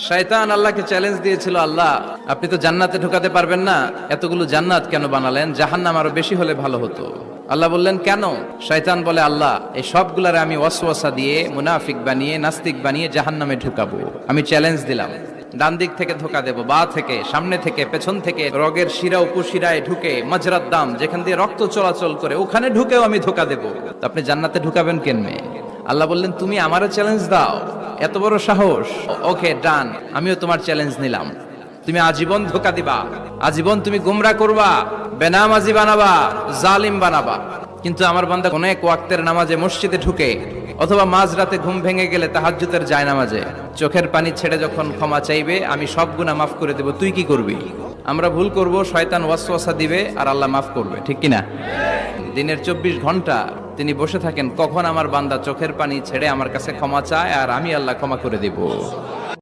শয়তান আল্লাহকে চ্যালেঞ্জ দিয়েছিল, আল্লাহ আপনি তো জান্নাতে ঢোকাতে পারবেন না, এতগুলো জান্নাত কেন বানালেন? জাহান্নাম আরো বেশি হলে ভালো হতো। আল্লাহ বললেন কেন? শয়তান বলে, আল্লাহ এই সবগুলারে আমি ওয়াসওয়াসা দিয়ে মুনাফিক বানিয়ে নাস্তিক বানিয়ে জাহান্নামে ঢুকাবো। আমি চ্যালেঞ্জ দিলাম, ডান দিক থেকে ধোকা দেব, বা থেকে, সামনে থেকে, পেছন থেকে, রগের শিরা উপশিরায় ঢুকে, মাজরার দাম যেখান দিয়ে রক্ত চলাচল করে ওখানে ঢুকেও আমি ধোকা দেব। তো আপনি জান্নাতে ঢুকাবেন কেনমে? আল্লাহ বললেন তুমি আমারও চ্যালেঞ্জ দাও, এত বড় সাহস? ওকে ডান, আমিও তোমার চ্যালেঞ্জ নিলাম। তুমি আজীবন ধোকা দিবা, আজীবন তুমি গুমরা করবা, বেনামাজি বানাবা, জালিম বানাবা। কিন্তু আমার বান্দা কোন এক ওয়াক্তের নামাজে মসজিদে ঢুকে অথবা মাঝরাতে ঘুম ভেঙে গেলে তাহাজ্জুদের জায়নামাজে চোখের পানি ছেড়ে যখন ক্ষমা চাইবে, আমি সব গুনাহ মাফ করে দেব, তুই কি করবি? আমরা ভুল করব, শয়তান ওয়াসওয়াসা দিবে আর আল্লাহ মাফ করবে, ঠিক কিনা? দিনের 24 ঘন্টা তিনি বসে থাকেন, কখন আমার বান্দা চোখের পানি ছেড়ে আমার কাছে ক্ষমা চায় আর আমি আল্লাহ ক্ষমা করে দেব।